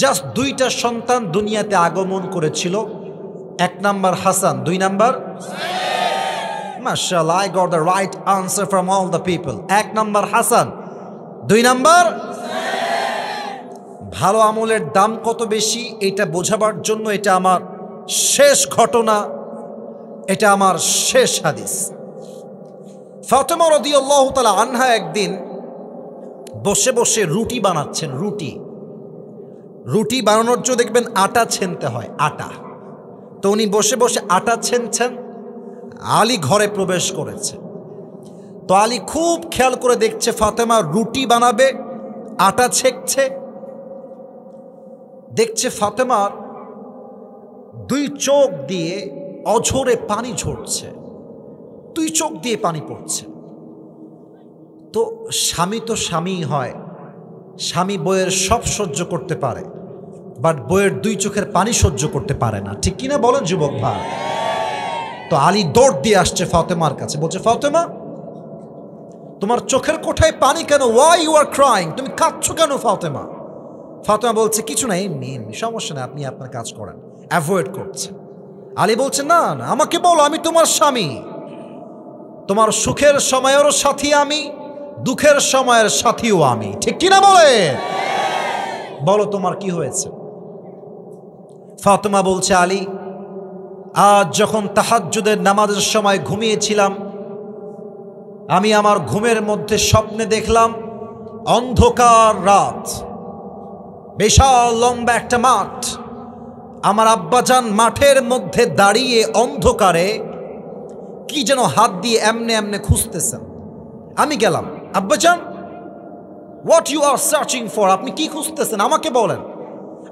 জাস্ট 2টা সন্তান দুনিয়াতে আগমন করেছিল। 1 নাম্বার হাসান, 2 নাম্বার। মাশাআল্লাহ, I got the right answer from all the people. 1 number Hasan, 2 number ভালো আমলের দাম কত বেশি এটা বোঝাবার জন্য এটা আমার শেষ ঘটনা, এটা আমার শেষ হাদিস। ফাতেমা রাদিয়াল্লাহু তাআলা আনহা একদিন বসে বসে রুটি বানাচ্ছেন। রুটি বানানোর জন্য দেখবেন আটা ছেনতে হয়, আটা। তো উনি বসে বসে আটা ছেনছেন, আলী ঘরে প্রবেশ করেছে। তো আলী খুব খেয়াল করে দেখছে ফাতেমা রুটি বানাবে, আটা ছেঁকছে। দেখছে ফাতেমার 2 চোখ দিয়ে অঝরে পানি ঝরছে, 2 চোখ দিয়ে পানি পড়ছে। তো স্বামী তো স্বামী হয়, স্বামী বইয়ের সব সহ্য করতে পারে, বাট বইয়ের 2 চোখের পানি সহ্য করতে পারে না, ঠিক কিনা বলেন যুবক ভাই? তো আলী দৌড় দিয়ে আসছে ফাতেমার কাছে, বলছে ফাতেমা তোমার চোখের কোঠায় পানি কেন? Why you are crying? তুমি কাঁদছো কেন ফাতেমা? ফাতেমা বলছে কিছু না, এমনি সমস্যা না, আপনি আপনার কাজ করেন। অ্যাভয়েড করছে। আলী বলছে না না, আমাকে বলো, আমি তোমার স্বামী, তোমার সুখের সময়েরও সাথী আমি, দুঃখের সময়ের সাথীও আমি, ঠিক কিনা বলে? বলো তোমার কি হয়েছে? ফাতেমা বলছে আলী, আজ যখন তাহাজ্জুদের নামাজের সময় ঘুমিয়েছিলাম, আমি আমার ঘুমের মধ্যে স্বপ্নে দেখলাম অন্ধকার রাত, বিশাল লম্বা একটা মাঠ, আমার আব্বাজান মাঠের মধ্যে দাঁড়িয়ে অন্ধকারে কি যেন হাত দিয়ে এমনে এমনে খুঁজতেছেন। আমি গেলাম, আব্বাজান what you are searching for? আপনি কি খুঁজতেছেন আমাকে বলেন।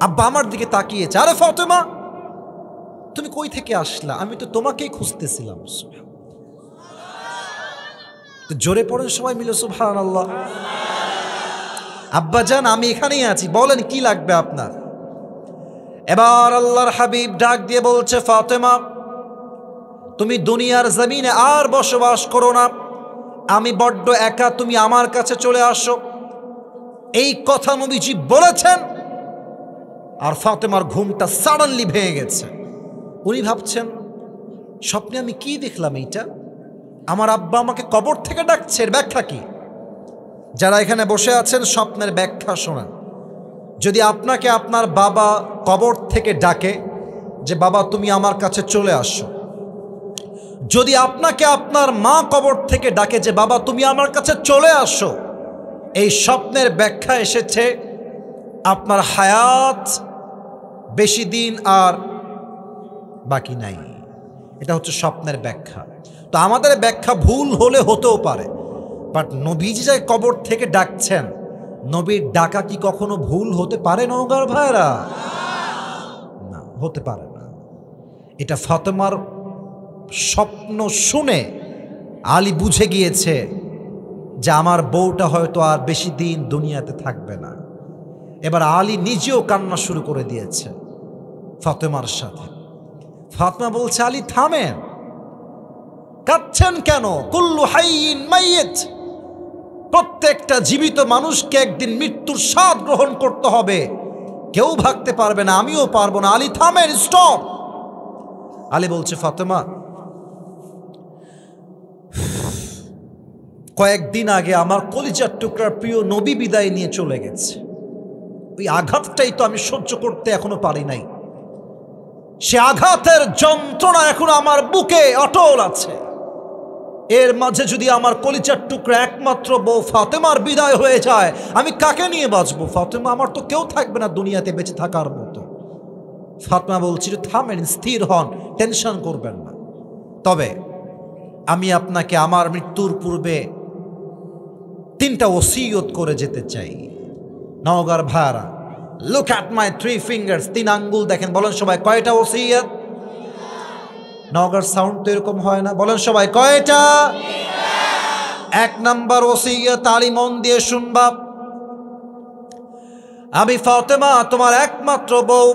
আব্বা আমার দিকে তাকিয়েছে, আরে ফাতেমা তুমি কই থেকে আসলা? আমি তো তোমাকেই খুঁজতেছিলাম। জোরে পড়েন সবাই মিলে সুবহানাল্লাহ। আব্বাজান আমি এখানেই আছি, বলেন কি লাগবে আপনার? এবার আল্লাহর হাবিব ডাক দিয়ে বলছে ফাতেমা তুমি দুনিয়ার জমিনে আর বসবাস করো না, আমি বড্ড একা, তুমি আমার কাছে চলে আসো। এই কথা নবীজি বলেছেন, আর ফাতেমার ঘুমটা সাডেনলি ভেঙে গেছে। উনি ভাবছেন স্বপ্নে আমি কি দেখলাম, এইটা আমার আব্বা আমাকে কবর থেকে ডাকছে, এর ব্যাখ্যা কি? যারা এখানে বসে আছেন স্বপ্নের ব্যাখ্যা শোনান। যদি আপনাকে আপনার বাবা কবর থেকে ডাকে যে বাবা তুমি আমার কাছে চলে আসো, যদি আপনাকে আপনার মা কবর থেকে ডাকে যে বাবা তুমি আমার কাছে চলে আসো, এই স্বপ্নের ব্যাখ্যা এসেছে আপনার হায়াত বেশি দিন আর বাকি নাই। এটা হচ্ছে স্বপ্নের ব্যাখ্যা। তো আমাদের ব্যাখ্যা ভুল হলে হতেও পারে, বাট নবীজি যাই কবর থেকে ডাকছেন, নবীর ডাকা কি কখনো ভুল হতে পারে নওগাঁর ভাইরা? না, হতে পারে না। এটা ফাতেমার স্বপ্ন শুনে আলী বুঝে গিয়েছে যে আমার বউটা হয়তো আর বেশি দিন দুনিয়াতে থাকবে না। এবার আলী নিজেও কান্না শুরু করে দিয়েছে ফাতেমার সাথে। ফাতেমা বলছে আলী থামেন, কাঁদছেন কেন? কুল্লু হাইয়িন মাইয়িত, প্রত্যেকটা জীবিত মানুষকে একদিন মৃত্যুর স্বাদ গ্রহণ করতে হবে, কেউ ভাগতে পারবে না, আমিও পারবো না। আলী থামেন, স্টপ। আলী বলছে ফাতেমা কয়েকদিন আগে আমার কলিজার টুকরার প্রিয় নবী বিদায় নিয়ে চলে গেছে, ওই আঘাতটাই তো আমি সহ্য করতে এখনো পারি নাই। সে আঘাতের যন্ত্রণা এখন আমার বুকে অটল আছে। এর মাঝে যদি আমার কলিজার টুকরা একমাত্র বউ ফাতেমার বিদায় হয়ে যায়, আমি কাকে নিয়ে বাঁচবো? ফাতেমা আমার তো কেউ থাকবে না দুনিয়াতে বেঁচে থাকার মতো। ফাতেমা বলছিল থামেন, স্থির হন, টেনশন করবেন না। তবে আমি আপনাকে আমার মৃত্যুর পূর্বে 3টা ওসিয়ত করে যেতে চাই। নওগাঁর ভাইরা, লুক অ্যাট মাই 3 ফিঙ্গার্স, 3 আঙ্গুল দেখেন, বলেন সবাই কয়টা ওসিয়ত? নওগাঁর সাউন্ড তো এরকম হয় না, বলেন সবাই কয়টা? 1 নাম্বার ওসিয়ত, আলী মন দিয়ে শুনবা। আমি ফাতেমা তোমার একমাত্র বউ,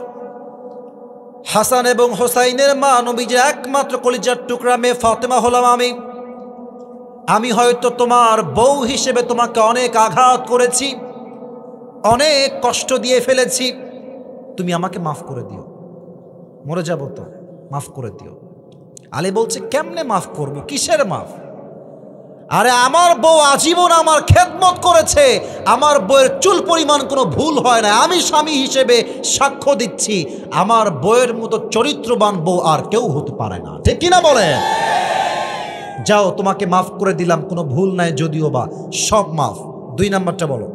হাসান এবং হোসাইনের মা, নবীজির একমাত্র কলিজার টুকরা মেয়ে ফাতেমা হলাম আমি হয়তো তোমার বউ হিসেবে তোমাকে অনেক আঘাত করেছি, অনেক কষ্ট দিয়ে ফেলেছি, তুমি আমাকে মাফ করে দিও। মরে যাব তো, মাফ করে দিও। আলী বলছে কেমনে মাফ করব, কিসের মাফ? আরে আমার বউ আজীবন আমার খেদমত করেছে, আমার বউয়ের চুল পরিমাণ কোনো ভুল হয় না, আমি স্বামী হিসেবে সাক্ষ্য দিচ্ছি আমার বউয়ের মতো চরিত্রবান বউ আর কেউ হতে পারে না, ঠিক কিনা বলে? যাও তোমাকে মাফ করে দিলাম, কোনো ভুল নাই যদিও বা, সব মাফ। 2 নাম্বারটা বলো।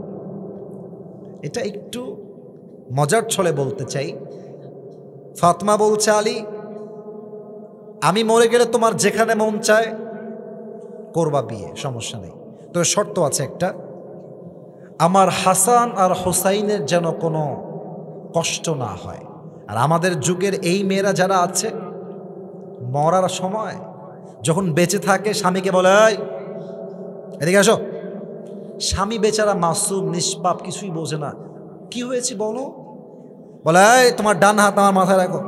এটা একটু মজার ছলে বলতে চাই। ফাতেমা বলছে আলী আমি মরে গেলে তোমার যেখানে মন চায় করবা বিয়ে, সমস্যা নেই, তবে শর্ত আছে একটা, আমার হাসান আর হোসাইনের যেন কোনো কষ্ট না হয়। আর আমাদের যুগের এই মেয়েরা যারা আছে, মরার সময় যখন বেঁচে থাকে স্বামীকে বলে এই এদিকে আসো, স্বামী বেচারা মাসুম নিষ্পাপ, কিছুই বোঝে না, কি হয়েছে বলো, বলে এই তোমার ডান হাত আমার মাথায় রাখো,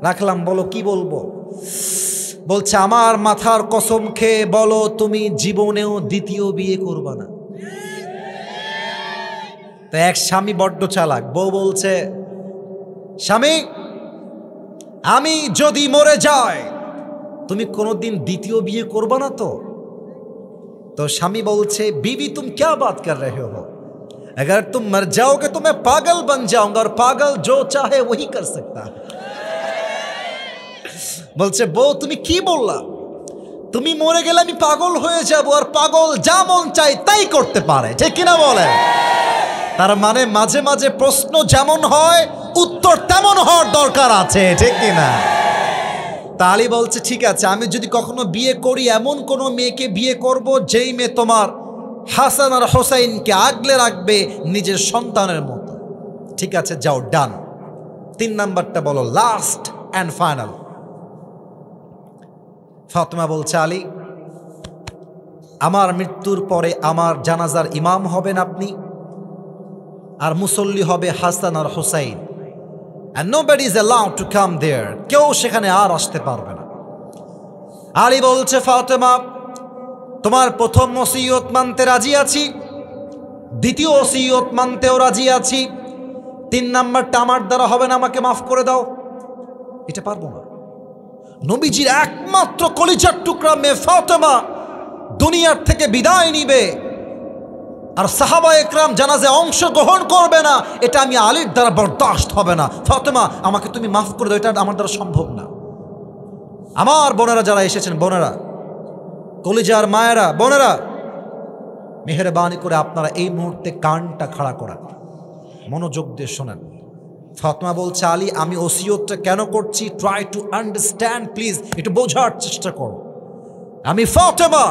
রাখলাম, বলো কি বলবো, বলছে আমার মাথার কসম খেয়ে বলো তুমি জীবনেও দ্বিতীয় বিয়ে করবা না। তো এক স্বামী বড্ড চালাক, বউ বলছে স্বামী আমি যদি মরে যাই তুমি কোনোদিন দ্বিতীয় বিয়ে করবা না তো? तो স্বামী বলছে बीवी तुम क्या बात कर रहे हो, अगर तुम मर जाओगे तो मैं पागल बन जाऊंगा और पागल जो चाहे वही कर सकता है। বলছে বউ তুমি কি বললা, তুমি মরে গেলে আমি পাগল হয়ে যাব, আর পাগল যা মন চাই তাই করতে পারে, ঠিক কিনা বলে? তার মানে মাঝে মাঝে প্রশ্ন যেমন হয় উত্তর তেমন হওয়ার দরকার আছে, ঠিক কিনা? আলী বলছে ঠিক আছে, আমি যদি কখনো বিয়ে করি এমন কোনো মেয়েকে বিয়ে করব যেই মেয়ে তোমার হাসান আর হোসাইনকে আগলে রাখবে নিজের সন্তানের মতো। ঠিক আছে যাও, ডান। 3 নাম্বারটা বলো, লাস্ট অ্যান্ড ফাইনাল। ফাতেমা বলছে আলী আমার মৃত্যুর পরে আমার জানাজার ইমাম হবেন আপনি, আর মুসল্লি হবে হাসান আর Hossain, and nobody is allowed to come there, কেউ সেখানে আর আসতে পারবে না। আলী বলছে ফাতেমা তোমার প্রথম ওসিয়ত মানতে রাজি আছি, দ্বিতীয় ওসিয়ত মানতেও রাজি আছি, 3 নাম্বারটা আমার দ্বারা হবে না, আমাকে মাফ করে দাও। এটা পারবো না। নবীজির একমাত্র কলিজার টুকরা মেয়ে ফাতেমা দুনিয়ার থেকে বিদায় নিবে, আর সাহাবা একরাম জানাজে অংশগ্রহণ করবে না, এটা আমি আলীর দ্বারা বরদাস্ত হবে না। ফাতেমা আমাকে তুমি মাফ করে দাও, এটা আমার দ্বারা সম্ভব না। আমার বোনেরা যারা এসেছেন, বোনেরা কলিজার মায়েরা, বোনেরা মেহেরবানি করে আপনারা এই মুহূর্তে কানটা খাড়া করা, মনোযোগ দিয়ে শোনেন। ফাতেমা বলছে আলী আমি ওসিয়তটা কেন করছি, ট্রাই টু আন্ডারস্ট্যান্ড প্লিজ, একটু বোঝার চেষ্টা করো। আমি ফাতেমা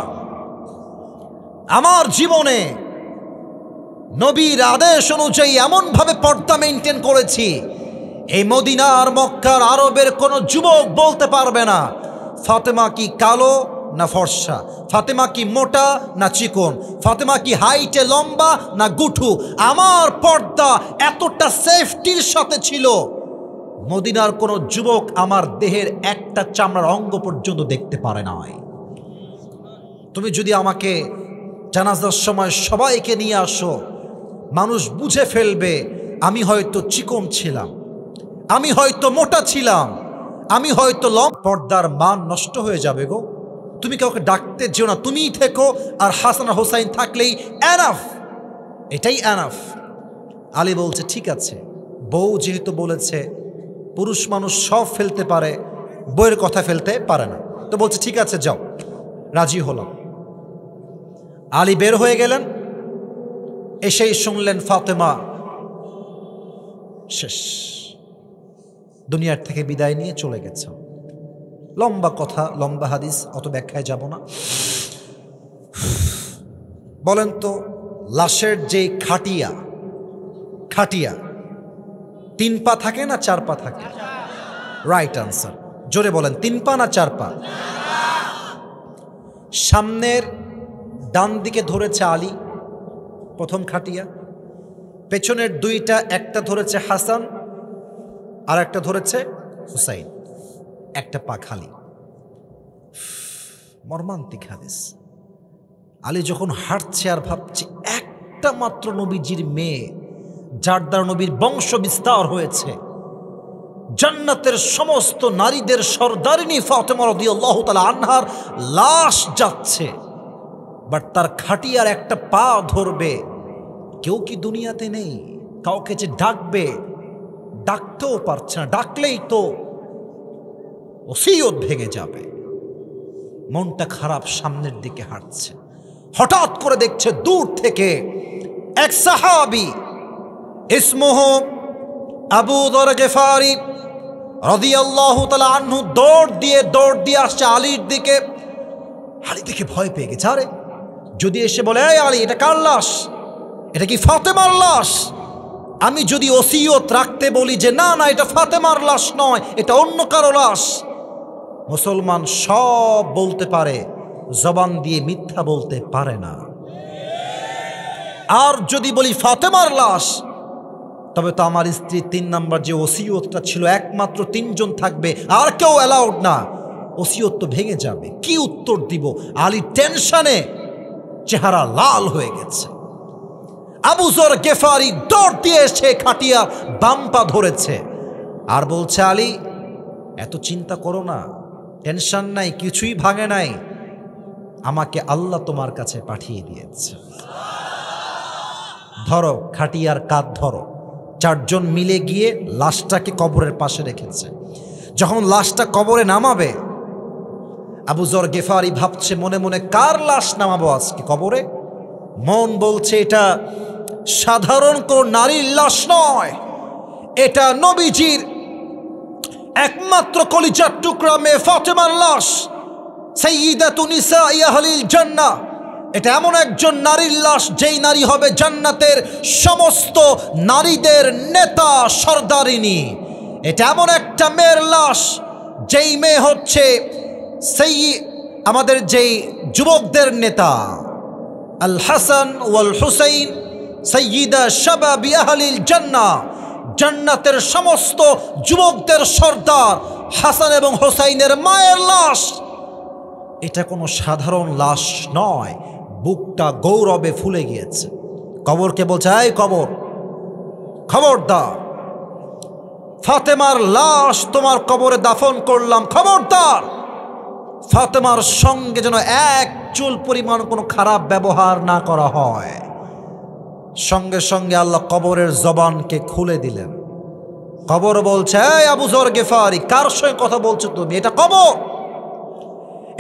আমার জীবনে নবীর আদেশ অনুযায়ী এমনভাবে পর্দা মেনটেন করেছি, এই মদিনার মক্কার আরবের কোনো যুবক বলতে পারবে না ফাতেমা কি কালো না ফর্সা, ফাতেমা কি মোটা না চিকন, ফাতেমা কি হাইটে লম্বা না গুঠু। আমার পর্দা এতটা সেফটির সাথে ছিল, মদিনার কোনো যুবক আমার দেহের একটা চামড়ার অঙ্গ পর্যন্ত দেখতে পারে নাই। তুমি যদি আমাকে জানাজার সময় সবাইকে নিয়ে আসো, মানুষ বুঝে ফেলবে আমি হয়তো চিকন ছিলাম, আমি হয়তো মোটা ছিলাম, আমি হয়তো পর্দার মান নষ্ট হয়ে যাবে গো। তুমি কাউকে ডাকতে যেও না, তুমিই থেকো, আর হাসান আর হোসাইন থাকলেই এনাফ, এটাই এনাফ। আলী বলছে ঠিক আছে, বউ যেহেতু বলেছে পুরুষ মানুষ সব ফেলতে পারে, বউয়ের কথা ফেলতে পারে না, তো বলছে ঠিক আছে যাও, রাজি হলাম। আলী বের হয়ে গেলেন, এসেই শুনলেন ফাতেমা শেষ, দুনিয়ার থেকে বিদায় নিয়ে চলে গেছে। লম্বা কথা, লম্বা হাদিস, অত ব্যাখ্যায় যাব না। বলেন তো লাশের যে খাটিয়া, খাটিয়া 3 পা থাকে না 4 পা থাকে? রাইট আনসার, জোরে বলেন 3 পা না 4 পা? সামনের ডান দিকে ধরেছে আলী প্রথম খাটিয়া, পেছনের 2টা, একটা ধরেছে হাসান আর একটা ধরেছে হুসাইন, একটা পা খালি। মর্মান্তিক হাদিস। আলী যখন হাঁটছে আর ভাবছে একটা মাত্র নবীজির মেয়ে, যার দ্বারা নবীর বংশ বিস্তার হয়েছে, জান্নাতের সমস্ত নারীদের সর্দারিনী ফাতেমা রাদিয়াল্লাহু তাআলা আনহার লাশ যাচ্ছে, বাট তার খাটিয়ার একটা পা ধরবে। কেউ কি দুনিয়াতে নেই? কাউকে যে ডাকবে, ডাকতেও পারছে না, ডাকলেই তো ওসিয়ত ভেঙে যাবে। মনটা খারাপ, সামনের দিকে হাঁটছে। হঠাৎ করে দেখছে দূর থেকে এক সাহাবী, ইসমুহ আবু যর গিফারি রাদিয়াল্লাহু তাআলা আনহু, দৌড় দিয়ে আসছে আলীর দিকে। আলী দেখে ভয় পেয়ে গেছে। আরে যদি এসে বলে, এই আলী, এটা কার লাশ? এটা কি ফাতেমার লাশ? আমি যদি ওসিয়ত রাখতে বলি যে না না, এটা ফাতেমার লাশ নয়, এটা অন্য কারো লাশ, মুসলমান সব বলতে পারে, জবান দিয়ে মিথ্যা বলতে পারে না। আর যদি বলি ফাতেমার লাশ, তবে তো আমার স্ত্রী 3 নাম্বার যে ওসিয়তটা ছিল, একমাত্র 3 জন থাকবে, আর কেউ অ্যালাউড না, ওসিয়ত তো ভেঙে যাবে। কি উত্তর দিব? আলী টেনশনে চেহারা লাল হয়ে গেছে। আবু যর গিফারি দৌড় দিয়ে এসে খাটিয়া বাম পা ধরেছে আর বলছে, আলী, এত চিন্তা করো না, টেনশন নাই, কিছুই ভাঙে নাই, আমাকে আল্লাহ তোমার কাছে পাঠিয়ে দিয়েছে। ধরো খাটিয়ার কাঁধ ধরো। 4 জন মিলে গিয়ে লাশটাকে কবরের পাশে রেখেছে। যখন লাশটা কবরে নামাবে, আবু যর গিফারি ভাবছে মনে মনে, কার লাশ নামাবো আজকে কবরে? মন বলছে এটা সাধারণ কোন নারীর লাশ নয়, এটা নবীজির একমাত্র কলিজার টুকরা মেয়ে ফাতেমার লাশ, সাইয়্যিদাতু নিসাই আহলিল জান্নাহ। এটা এমন একজন নারীর লাশ, যেই নারী হবে জান্নাতের সমস্ত নারীদের নেতা, সর্দারিনী। এটা এমন একটা মেয়ের লাশ, যেই মেয়ে হচ্ছে আমাদের যেই যুবকদের নেতা, আল হাসান ওয়াল হুসাইন সাইয়্যিদা শাবাবি আহলিল জান্নাহ, জান্নাতের সমস্ত যুবকদের সর্দার হাসান এবং হোসাইনের মায়ের লাশ। এটা কোনো সাধারণ লাশ নয়। বুকটা গৌরবে ফুলে গিয়েছে। কবরকে বলছে, এই কবর, খবরদার, ফাতেমার লাশ তোমার কবরে দাফন করলাম, খবরদার ফাতেমার সঙ্গে যেন এক চুল পরিমাণ কোনো খারাপ ব্যবহার না করা হয়। সঙ্গে সঙ্গে আল্লাহ কবরের জবানকে খুলে দিলেন। কবর বলছে, এই আবু যর গিফারি, কার সঙ্গে কথা বলছো তুমি? এটা কবর,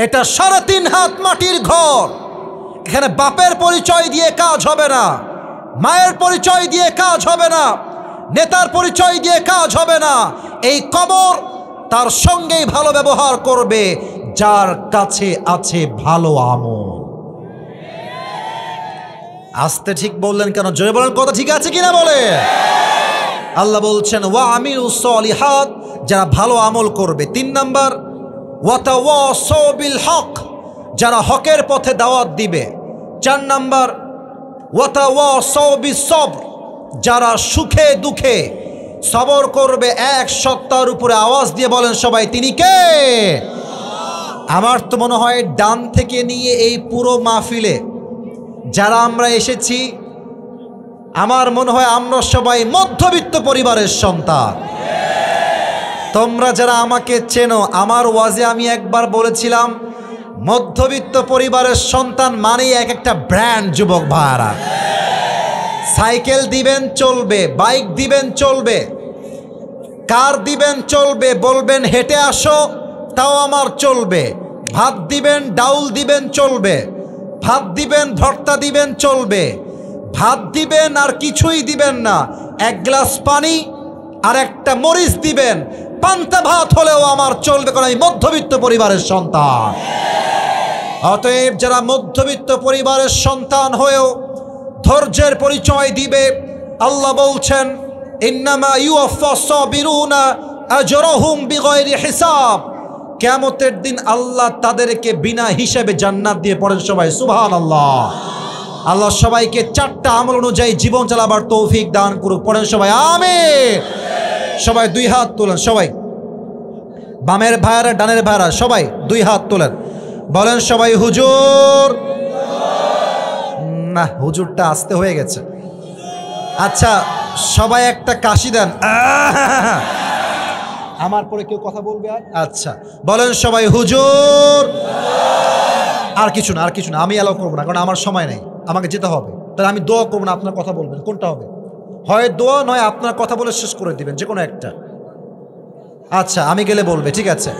এটা 3.5 হাত মাটির ঘর। এখানে বাপের পরিচয় দিয়ে কাজ হবে না, মায়ের পরিচয় দিয়ে কাজ হবে না, নেতার পরিচয় দিয়ে কাজ হবে না। এই কবর তার সঙ্গেই ভালো ব্যবহার করবে যার কাছে আছে ভালো আমল। আস্তে ঠিক বললেন কেন? জোরে বলেন, কথা ঠিক আছে কিনা বলে। আল্লাহ বলছেন, ওয়া আমিলুস সলিহাত, যারা ভালো আমল করবে। 3 নাম্বার, ওয়াতাওয়াসাউ বিল হক, যারা হকের পথে দাওয়াত দিবে। 4 নাম্বার, ওয়াতাওয়াসাউ বিস সবর, যারা সুখে দুঃখে সবর করবে। এক সত্তার উপরে আওয়াজ দিয়ে বলেন সবাই, তিনি কে? আমার তো মনে হয় ডান থেকে নিয়ে এই পুরো মাহফিলে যারা আমরা এসেছি, আমার মনে হয় আমরা সবাই মধ্যবিত্ত পরিবারের সন্তান। তোমরা যারা আমাকে চেনো, আমার ওয়াজে আমি একবার বলেছিলাম, মধ্যবিত্ত পরিবারের সন্তান মানেই এক একটা ব্র্যান্ড। যুবক ভাইরা, সাইকেল দিবেন চলবে, বাইক দিবেন চলবে, কার দিবেন চলবে, বলবেন হেঁটে আসো তাও আমার চলবে। ভাত দিবেন, ডাউল দিবেন চলবে, ভাত দিবেন, ভর্তা দিবেন চলবে, ভাত দিবেন আর কিছুই দিবেন না, 1 গ্লাস পানি আর একটা মরিচ দিবেন, পান্তা ভাত হলেও আমার চলবে, কারণ আমি মধ্যবিত্ত পরিবারের সন্তান। অতএব যারা মধ্যবিত্ত পরিবারের সন্তান হয়েও ধৈর্যের পরিচয় দিবে, আল্লাহ বলছেন, ইন্নামা ইউওয়াফাস সাবিরুনা আজরাহুম বিগাইরি হিসাব, কিয়ামতের দিন আল্লাহ তাদেরকে বিনা হিসাবে জান্নাত দিয়ে। পড়েন সবাই সুবহানাল্লাহ। আল্লাহ সবাইকে 4টা আমল অনুযায়ী জীবন চালাবার তৌফিক দান করুক। পড়েন সবাই আমিন। সবাই 2 হাত তোলেন, সবাই, বামের ভাইরা ডানের ভাইরা সবাই 2 হাত তোলেন, বলেন সবাই হুজুর। না, হুজুরটা আসতে হয়ে গেছে। আচ্ছা, সবাই একটা কাশি দেন। আমার পরে কেউ কথা বলবে? আর আচ্ছা, বলেন সবাই হুজুর। আর কিছু না, আর কিছু না, আমি অ্যালাউ করবো না, কারণ আমার সময় নেই, আমাকে যেতে হবে। তাহলে আমি দোয়া করবো না, আপনার কথা বলবেন, কোনটা হবে? হয় দোয়া, নয় আপনার কথা বলে শেষ করে দিবেন, যে কোনো একটা। আচ্ছা, আমি গেলে বলবে, ঠিক আছে।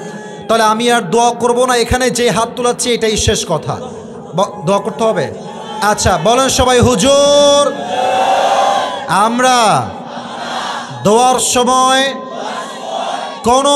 তাহলে আমি আর দোয়া করব না, এখানে যে হাত তোলাচ্ছি এটাই শেষ কথা। দোয়া করতে হবে। আচ্ছা, বলেন সবাই হুজুর। আমরা দোয়ার সময় কোনো